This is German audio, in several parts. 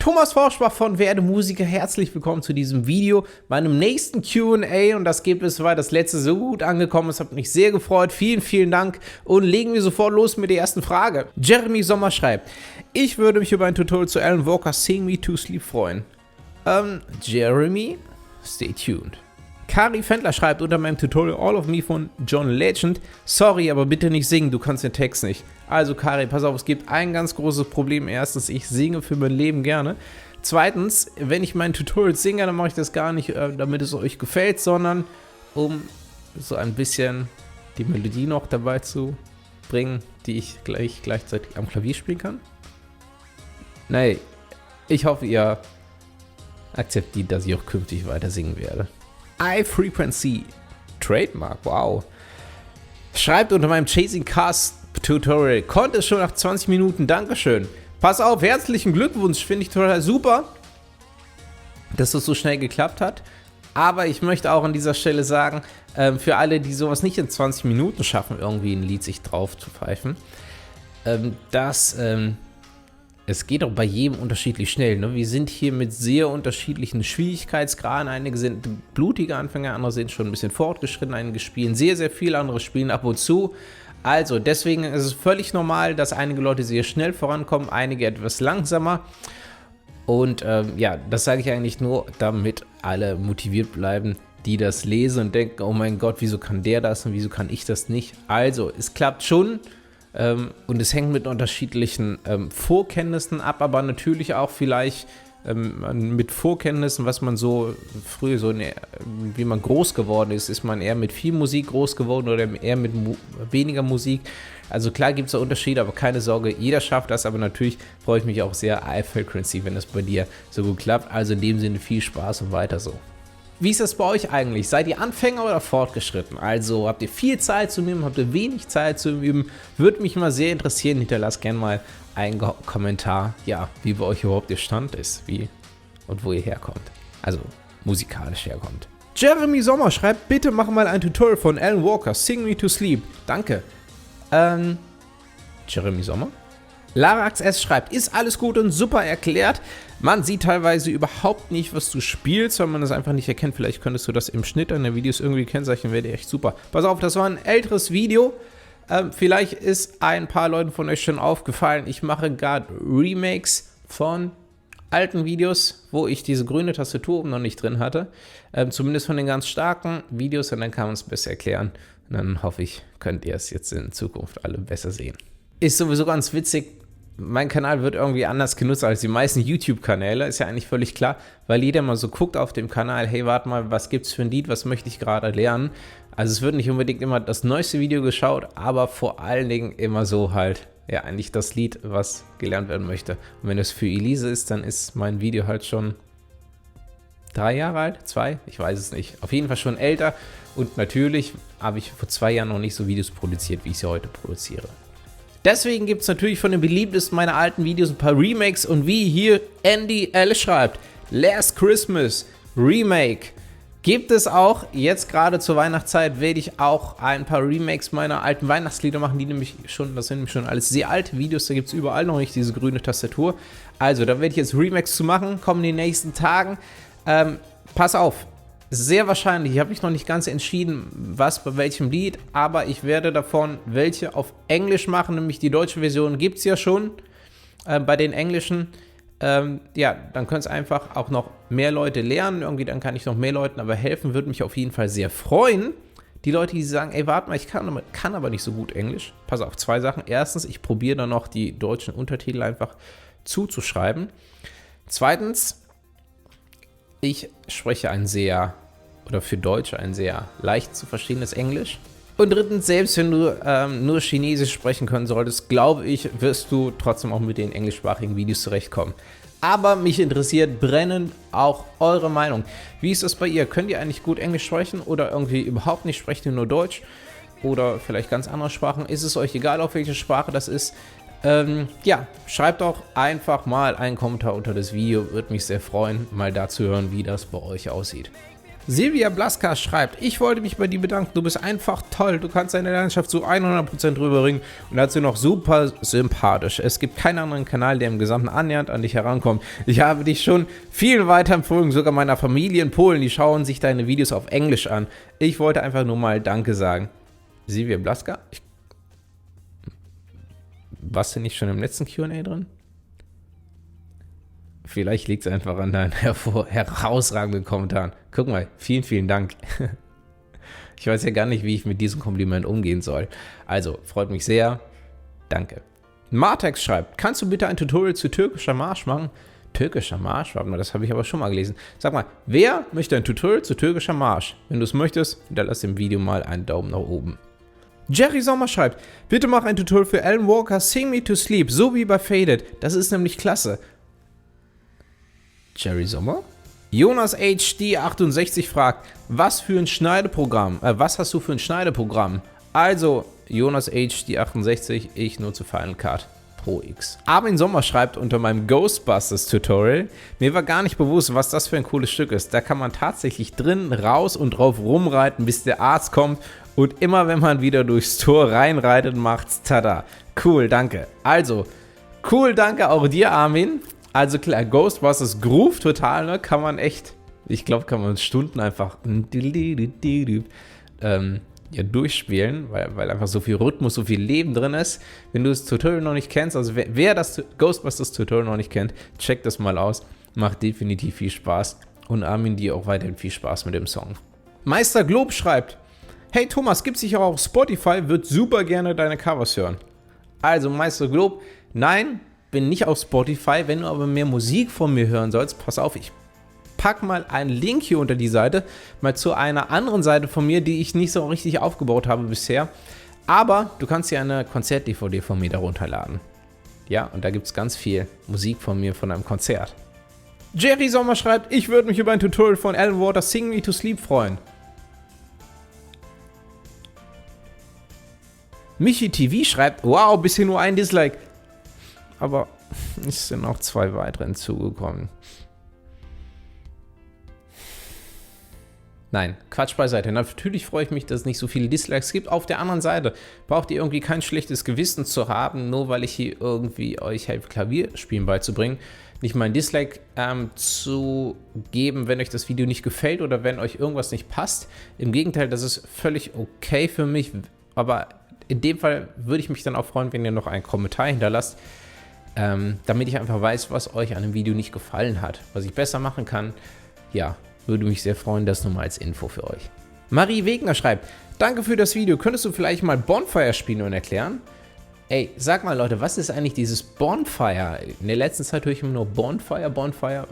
Thomas Forschbach von Werde Musiker, herzlich willkommen zu diesem Video, meinem nächsten Q&A, und das gibt es, weil das letzte so gut angekommen ist, hat mich sehr gefreut, vielen, vielen Dank, und legen wir sofort los mit der ersten Frage. Jeremy Sommer schreibt, ich würde mich über ein Tutorial zu Alan Walker's Sing Me to Sleep freuen. Jeremy, stay tuned. Kari Fendler schreibt unter meinem Tutorial All of Me von John Legend, sorry, aber bitte nicht singen, du kannst den Text nicht. Also Kari, pass auf, es gibt ein ganz großes Problem. Erstens, ich singe für mein Leben gerne. Zweitens, wenn ich mein Tutorial singe, dann mache ich das gar nicht, damit es euch gefällt, sondern um so ein bisschen die Melodie noch dabei zu bringen, die ich gleichzeitig am Klavier spielen kann. Nein, ich hoffe, ihr akzeptiert, dass ich auch künftig weiter singen werde. iFrequency, Trademark, wow. Schreibt unter meinem Chasing Cars Tutorial, konnte es schon nach 20 Minuten, dankeschön. Pass auf, herzlichen Glückwunsch, finde ich total super, dass das so schnell geklappt hat. Aber ich möchte auch an dieser Stelle sagen, für alle, die sowas nicht in 20 Minuten schaffen, irgendwie ein Lied sich drauf zu pfeifen, dass es geht auch bei jedem unterschiedlich schnell. Ne? Wir sind hier mit sehr unterschiedlichen Schwierigkeitsgraden. Einige sind blutige Anfänger, andere sind schon ein bisschen fortgeschritten, einige spielen sehr, sehr viel, andere spielen ab und zu. Also deswegen ist es völlig normal, dass einige Leute sehr schnell vorankommen, einige etwas langsamer. Und ja, das sage ich eigentlich nur, damit alle motiviert bleiben, die das lesen und denken, oh mein Gott, wieso kann der das und wieso kann ich das nicht? Also, es klappt schon. Und es hängt mit unterschiedlichen Vorkenntnissen ab, aber natürlich auch vielleicht mit Vorkenntnissen, was man so früher so, wie man groß geworden ist. Ist man eher mit viel Musik groß geworden oder eher mit weniger Musik? Also klar gibt es da Unterschiede, aber keine Sorge, jeder schafft das, aber natürlich freue ich mich auch sehr, iFrequency, wenn das bei dir so gut klappt. Also in dem Sinne viel Spaß und weiter so. Wie ist das bei euch eigentlich? Seid ihr Anfänger oder fortgeschritten? Also habt ihr viel Zeit zum Üben, habt ihr wenig Zeit zum Üben? Würde mich mal sehr interessieren. Hinterlasst gerne mal einen Kommentar, ja, wie bei euch überhaupt der Stand ist, wie und wo ihr herkommt. Also musikalisch herkommt. Jeremy Sommer schreibt, bitte mach mal ein Tutorial von Alan Walker, Sing Me to Sleep. Danke. Jeremy Sommer? Larax S. schreibt, ist alles gut und super erklärt. Man sieht teilweise überhaupt nicht, was du spielst, weil man das einfach nicht erkennt. Vielleicht könntest du das im Schnitt an der Videos irgendwie kennzeichnen, wäre echt super. Pass auf, das war ein älteres Video. Vielleicht ist ein paar Leuten von euch schon aufgefallen, ich mache gerade Remakes von alten Videos, wo ich diese grüne Tastatur oben noch nicht drin hatte. Zumindest von den ganz starken Videos, und dann kann man es besser erklären. Und dann hoffe ich, könnt ihr es jetzt in Zukunft alle besser sehen. Ist sowieso ganz witzig, mein Kanal wird irgendwie anders genutzt als die meisten YouTube-Kanäle, ist ja eigentlich völlig klar, weil jeder mal so guckt auf dem Kanal, hey, warte mal, was gibt's für ein Lied, was möchte ich gerade lernen? Also es wird nicht unbedingt immer das neueste Video geschaut, aber vor allen Dingen immer so halt, ja, eigentlich das Lied, was gelernt werden möchte. Und wenn es für Elise ist, dann ist mein Video halt schon 3 Jahre alt, 2, ich weiß es nicht. Auf jeden Fall schon älter, und natürlich habe ich vor 2 Jahren noch nicht so Videos produziert, wie ich sie heute produziere. Deswegen gibt es natürlich von den beliebtesten meiner alten Videos ein paar Remakes, und wie hier Andy L. schreibt, Last Christmas Remake gibt es auch. Jetzt gerade zur Weihnachtszeit werde ich auch ein paar Remakes meiner alten Weihnachtslieder machen, das sind nämlich schon alles sehr alte Videos, da gibt es überall noch nicht diese grüne Tastatur. Also da werde ich jetzt Remakes zu machen, kommen in den nächsten Tagen. Pass auf. Sehr wahrscheinlich, ich habe mich noch nicht ganz entschieden, was bei welchem Lied, aber ich werde davon welche auf Englisch machen, nämlich die deutsche Version gibt es ja schon bei den englischen. Ja, dann können es einfach auch noch mehr Leute lernen, irgendwie dann kann ich noch mehr Leuten aber helfen, würde mich auf jeden Fall sehr freuen. Die Leute, die sagen, ey, warte mal, ich kann aber nicht so gut Englisch. Pass auf, 2 Sachen. Erstens, ich probiere dann noch die deutschen Untertitel einfach zuzuschreiben. Zweitens, ich spreche für Deutsche ein sehr leicht zu verstehendes Englisch. Und drittens, selbst wenn du nur Chinesisch sprechen können solltest, glaube ich, wirst du trotzdem auch mit den englischsprachigen Videos zurechtkommen. Aber mich interessiert brennend auch eure Meinung. Wie ist das bei ihr? Könnt ihr eigentlich gut Englisch sprechen oder irgendwie überhaupt nicht? Sprecht ihr nur Deutsch oder vielleicht ganz andere Sprachen? Ist es euch egal, auf welche Sprache das ist? Ja, schreibt doch einfach mal einen Kommentar unter das Video. Würde mich sehr freuen, mal da zu hören, wie das bei euch aussieht. Silvia Blaska schreibt, ich wollte mich bei dir bedanken, du bist einfach toll, du kannst deine Leidenschaft zu 100% rüberbringen und dazu noch super sympathisch. Es gibt keinen anderen Kanal, der im Gesamten annähernd an dich herankommt. Ich habe dich schon vielen weiterempfohlen, sogar meiner Familie in Polen, die schauen sich deine Videos auf Englisch an. Ich wollte einfach nur mal Danke sagen. Silvia Blaska? Warst du nicht schon im letzten Q&A drin? Vielleicht liegt es einfach an deinen herausragenden Kommentaren. Guck mal, vielen, vielen Dank. Ich weiß ja gar nicht, wie ich mit diesem Kompliment umgehen soll. Also, freut mich sehr. Danke. Martex schreibt, kannst du bitte ein Tutorial zu türkischer Marsch machen? Türkischer Marsch? Warte mal, das habe ich aber schon mal gelesen. Sag mal, wer möchte ein Tutorial zu türkischer Marsch? Wenn du es möchtest, hinterlass dem Video mal einen Daumen nach oben. Jerry Sommer schreibt, bitte mach ein Tutorial für Alan Walker Sing Me to Sleep, so wie bei Faded. Das ist nämlich klasse. Jerry Sommer? Jonas HD 68 fragt, was für ein Schneideprogramm? Was hast du für ein Schneideprogramm? Also, Jonas HD 68, ich nutze Final Cut Pro X. Armin Sommer schreibt unter meinem Ghostbusters Tutorial, mir war gar nicht bewusst, was das für ein cooles Stück ist. Da kann man tatsächlich drin, raus und drauf rumreiten, bis der Arzt kommt. Und immer wenn man wieder durchs Tor reinreitet, macht's tada. Cool, danke. Also, cool, danke auch dir, Armin. Also klar, Ghostbusters Groove total, ne? Kann man echt, ich glaube, kann man Stunden einfach durchspielen, weil einfach so viel Rhythmus, so viel Leben drin ist. Wenn du das Tutorial noch nicht kennst, also wer das Ghostbusters Tutorial noch nicht kennt, checkt das mal aus. Macht definitiv viel Spaß. Und Armin, dir auch weiterhin viel Spaß mit dem Song. Meister Glob schreibt, hey Thomas, gibt's dich auch auf Spotify, würd super gerne deine Covers hören. Also Meister Glob, nein, bin nicht auf Spotify, wenn du aber mehr Musik von mir hören sollst, pass auf, ich pack mal einen Link hier unter die Seite, mal zu einer anderen Seite von mir, die ich nicht so richtig aufgebaut habe bisher, aber du kannst dir eine Konzert-DVD von mir darunter laden. Ja, und da gibt es ganz viel Musik von mir von einem Konzert. Jerry Sommer schreibt, ich würde mich über ein Tutorial von Alan Walker Sing Me to Sleep freuen. Michi TV schreibt, wow, bisher nur ein Dislike. Aber es sind noch 2 weitere hinzugekommen. Nein, Quatsch beiseite. Natürlich freue ich mich, dass es nicht so viele Dislikes gibt. Auf der anderen Seite braucht ihr irgendwie kein schlechtes Gewissen zu haben, nur weil ich hier irgendwie euch helfe, Klavierspielen beizubringen. Nicht mal ein Dislike zu geben, wenn euch das Video nicht gefällt oder wenn euch irgendwas nicht passt. Im Gegenteil, das ist völlig okay für mich. Aber in dem Fall würde ich mich dann auch freuen, wenn ihr noch einen Kommentar hinterlasst. Damit ich einfach weiß, was euch an dem Video nicht gefallen hat, was ich besser machen kann. Ja, würde mich sehr freuen, das nur mal als Info für euch. Marie Wegner schreibt, danke für das Video, könntest du vielleicht mal Bonfire spielen und erklären? Ey, sag mal Leute, was ist eigentlich dieses Bonfire? In der letzten Zeit höre ich immer nur Bonfire.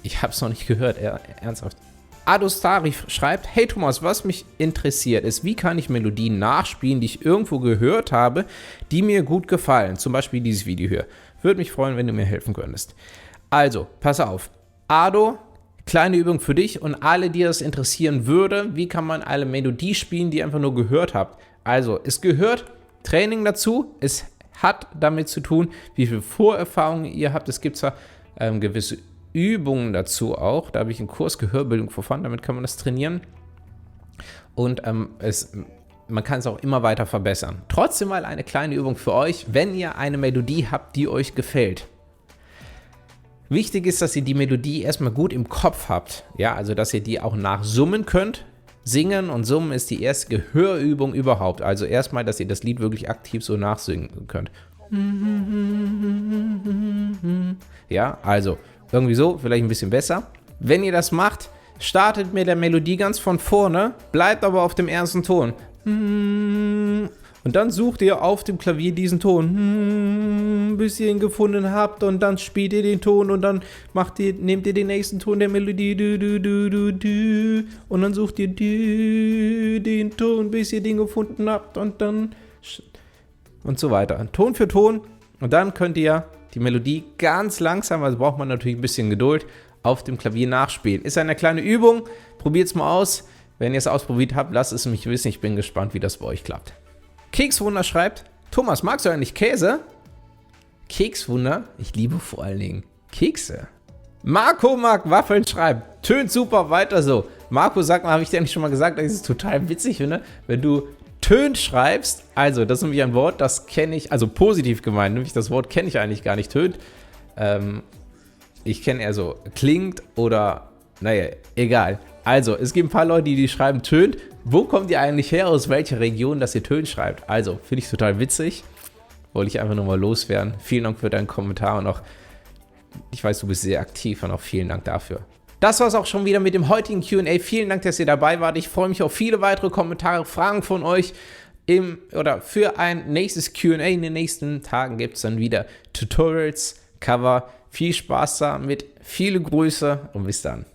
Ich habe es noch nicht gehört, ernsthaft. Adostari schreibt, hey Thomas, was mich interessiert ist, wie kann ich Melodien nachspielen, die ich irgendwo gehört habe, die mir gut gefallen, zum Beispiel dieses Video hier. Würde mich freuen, wenn du mir helfen könntest. Also, pass auf. Ado, kleine Übung für dich und alle, die das interessieren würde, wie kann man eine Melodie spielen, die ihr einfach nur gehört habt. Also, es gehört Training dazu, es hat damit zu tun, wie viel Vorerfahrung ihr habt. Es gibt zwar gewisse Übungen dazu auch, da habe ich einen Kurs Gehörbildung for Fun, damit kann man das trainieren. Und man kann es auch immer weiter verbessern. Trotzdem mal eine kleine Übung für euch, wenn ihr eine Melodie habt, die euch gefällt. Wichtig ist, dass ihr die Melodie erstmal gut im Kopf habt. Ja, also dass ihr die auch nachsummen könnt. Singen und Summen ist die erste Gehörübung überhaupt. Also erstmal, dass ihr das Lied wirklich aktiv so nachsingen könnt. Ja, also irgendwie so, vielleicht ein bisschen besser. Wenn ihr das macht, startet mit der Melodie ganz von vorne, bleibt aber auf dem ersten Ton. Und dann sucht ihr auf dem Klavier diesen Ton, bis ihr ihn gefunden habt, und dann spielt ihr den Ton und dann nehmt ihr den nächsten Ton der Melodie, und dann sucht ihr den Ton, bis ihr den gefunden habt, und dann und so weiter. Ton für Ton, und dann könnt ihr die Melodie ganz langsam, also braucht man natürlich ein bisschen Geduld, auf dem Klavier nachspielen. Ist eine kleine Übung, probiert es mal aus. Wenn ihr es ausprobiert habt, lasst es mich wissen. Ich bin gespannt, wie das bei euch klappt. Kekswunder schreibt, Thomas, magst du eigentlich Käse? Kekswunder? Ich liebe vor allen Dingen Kekse. Marco mag Waffeln schreibt, tönt super, weiter so. Marco, sag mal, habe ich dir eigentlich schon mal gesagt, dass ich es total witzig finde, wenn du tönt schreibst, also das ist nämlich ein Wort, das kenne ich, also positiv gemeint, nämlich das Wort kenne ich eigentlich gar nicht, tönt. Ich kenne eher so klingt oder, naja, egal. Also, es gibt ein paar Leute, die schreiben tönt. Wo kommt ihr eigentlich her, aus welcher Region, dass ihr tönt schreibt? Also, finde ich total witzig. Wollte ich einfach nur mal loswerden. Vielen Dank für deinen Kommentar und auch, ich weiß, du bist sehr aktiv und auch vielen Dank dafür. Das war es auch schon wieder mit dem heutigen Q&A. Vielen Dank, dass ihr dabei wart. Ich freue mich auf viele weitere Kommentare, Fragen von euch. Für ein nächstes Q&A in den nächsten Tagen gibt es dann wieder Tutorials, Cover. Viel Spaß damit, viele Grüße und bis dann.